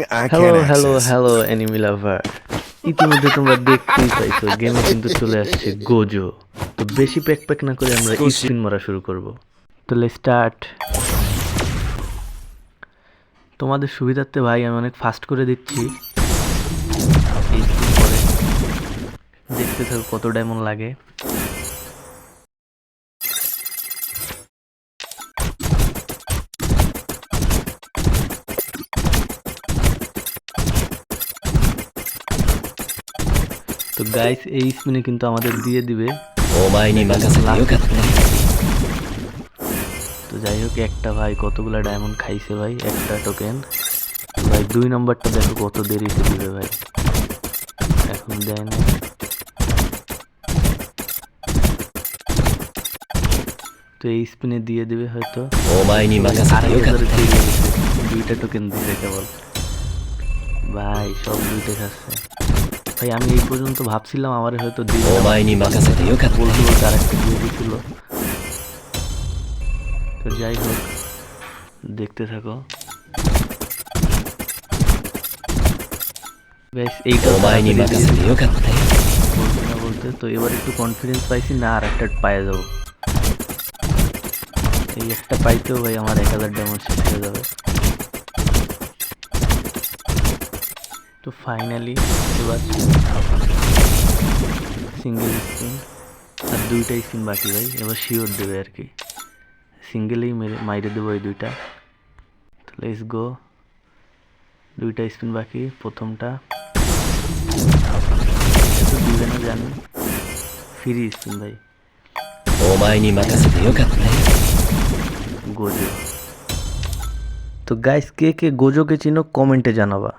I hello can't hello access. Hello anime lover, ইতিমধ্যে তোমরা দেখতেই পাইছো গেমে কিন্তু চলে আসছে গোজো। তো বেশি প্যাক প্যাক না করে আমরা স্পিন মারা শুরু করব। তো লেটস স্টার্ট। তোমাদের সুবিধার্থে ভাই আমি অনেক ফাস্ট করে দিচ্ছি, এই স্পিন করে দেখতে থাকো কত ডায়মন্ড লাগে। তো গাইস এই স্পিনে কিন্তু আমাদের দিয়ে দিবে। お前に任せてよかったね。 তো যাই হোক, একটা ভাই কতগুলা ডায়মন্ড খাইছে ভাই, একটা টোকেন। ভাই 2 নম্বরটা দেখো কত দেরিতে দিবে ভাই, এখন দেয় না। তো এই স্পিনে দিয়ে দিবে হয়তো। お前に任せてよかったね。 2টা টোকেন দিছে কেবল ভাই, সব 2টা খাচ্ছে ভাই। আমি এই পর্যন্ত ভাবছিলাম আমার হয়তো দিবে お না, 前に任せてよかった বলতে ね。 বলতে আরেকটা দিয়ে দিছিল। তো যাই হোক, দেখতে থাকো। গাইস এইটা お前に任せてよかったよ。 বলতে না বলতে তো এবার একটু কনফিডেন্স পাইছি না, আর একটা পায়ে যাবো। এই একটা পাইতেও ভাই আমার 1000 ডায়মন্ড শেষ হয়ে যাবে। তো ফাইনালি এবার সিঙ্গেল স্পিন, আর 2টা স্পিন বাকি ভাই, এবার শিওর দেবে আর কি। সিঙ্গেলেই মাইরে দেবো এই 2টা। তো লেটস গো, 2টা স্পিন বাকি। প্রথমটা তো দিবে না জানি, ফ্রি স্পিন ভাই, お前に任せてよかったね。 গোজো। তো গাইস কে কে গোজোকে চিনো কমেন্টে জানাবা।